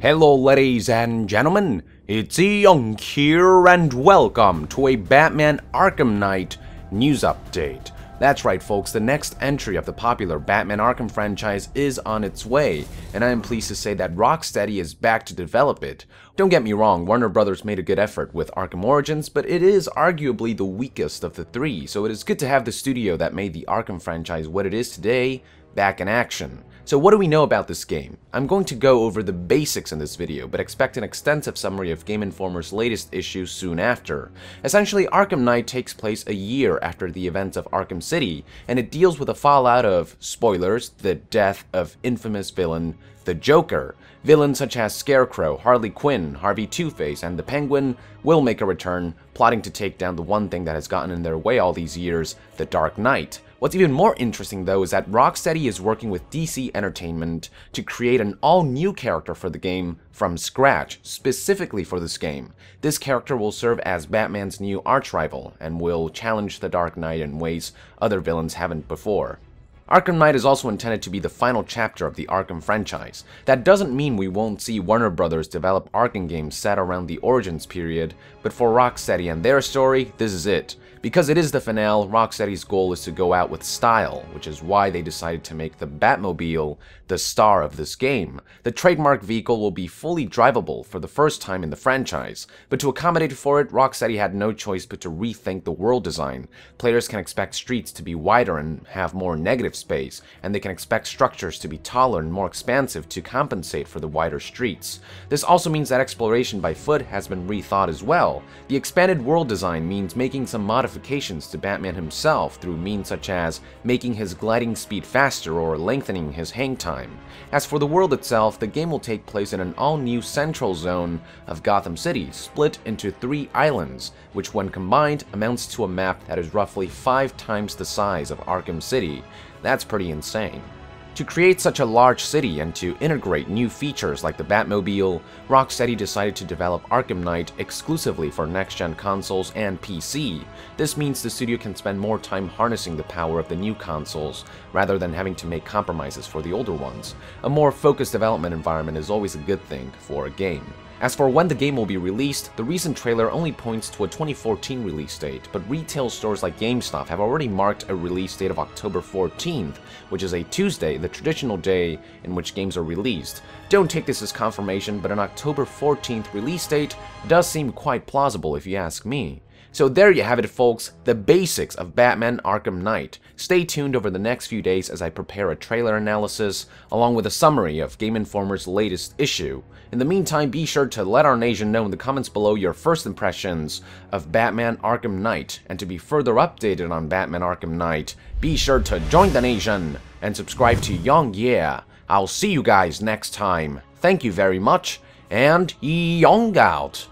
Hello ladies and gentlemen, it's Young here and welcome to a Batman Arkham Knight news update. That's right folks, the next entry of the popular Batman Arkham franchise is on its way, and I am pleased to say that Rocksteady is back to develop it. Don't get me wrong, Warner Brothers made a good effort with Arkham Origins, but it is arguably the weakest of the three, so it is good to have the studio that made the Arkham franchise what it is today back in action. So what do we know about this game? I'm going to go over the basics in this video, but expect an extensive summary of Game Informer's latest issue soon after. Essentially, Arkham Knight takes place a year after the events of Arkham City, and it deals with the fallout of, spoilers, the death of infamous villain, the Joker. Villains such as Scarecrow, Harley Quinn, Harvey Two-Face, and the Penguin will make a return, plotting to take down the one thing that has gotten in their way all these years, the Dark Knight. What's even more interesting though is that Rocksteady is working with DC Entertainment to create an all-new character for the game from scratch, specifically for this game. This character will serve as Batman's new arch-rival and will challenge the Dark Knight in ways other villains haven't before. Arkham Knight is also intended to be the final chapter of the Arkham franchise. That doesn't mean we won't see Warner Brothers develop Arkham games set around the Origins period, but for Rocksteady and their story, this is it. Because it is the finale, Rocksteady's goal is to go out with style, which is why they decided to make the Batmobile the star of this game. The trademark vehicle will be fully drivable for the first time in the franchise, but to accommodate for it, Rocksteady had no choice but to rethink the world design. Players can expect streets to be wider and have more negative space, and they can expect structures to be taller and more expansive to compensate for the wider streets. This also means that exploration by foot has been rethought as well. The expanded world design means making some modifications to Batman himself through means such as making his gliding speed faster or lengthening his hang time. As for the world itself, the game will take place in an all-new central zone of Gotham City, split into 3 islands, which when combined amounts to a map that is roughly 5 times the size of Arkham City. That's pretty insane. To create such a large city and to integrate new features like the Batmobile, Rocksteady decided to develop Arkham Knight exclusively for next-gen consoles and PC. This means the studio can spend more time harnessing the power of the new consoles, rather than having to make compromises for the older ones. A more focused development environment is always a good thing for a game. As for when the game will be released, the recent trailer only points to a 2014 release date, but retail stores like GameStop have already marked a release date of October 14th, which is a Tuesday, the traditional day in which games are released. Don't take this as confirmation, but an October 14th release date does seem quite plausible if you ask me. So there you have it folks, the basics of Batman Arkham Knight. Stay tuned over the next few days as I prepare a trailer analysis, along with a summary of Game Informer's latest issue. In the meantime, be sure to let our nation know in the comments below your first impressions of Batman Arkham Knight, and to be further updated on Batman Arkham Knight, be sure to join the nation and subscribe to Young Yeah. I'll see you guys next time. Thank you very much, and Young out!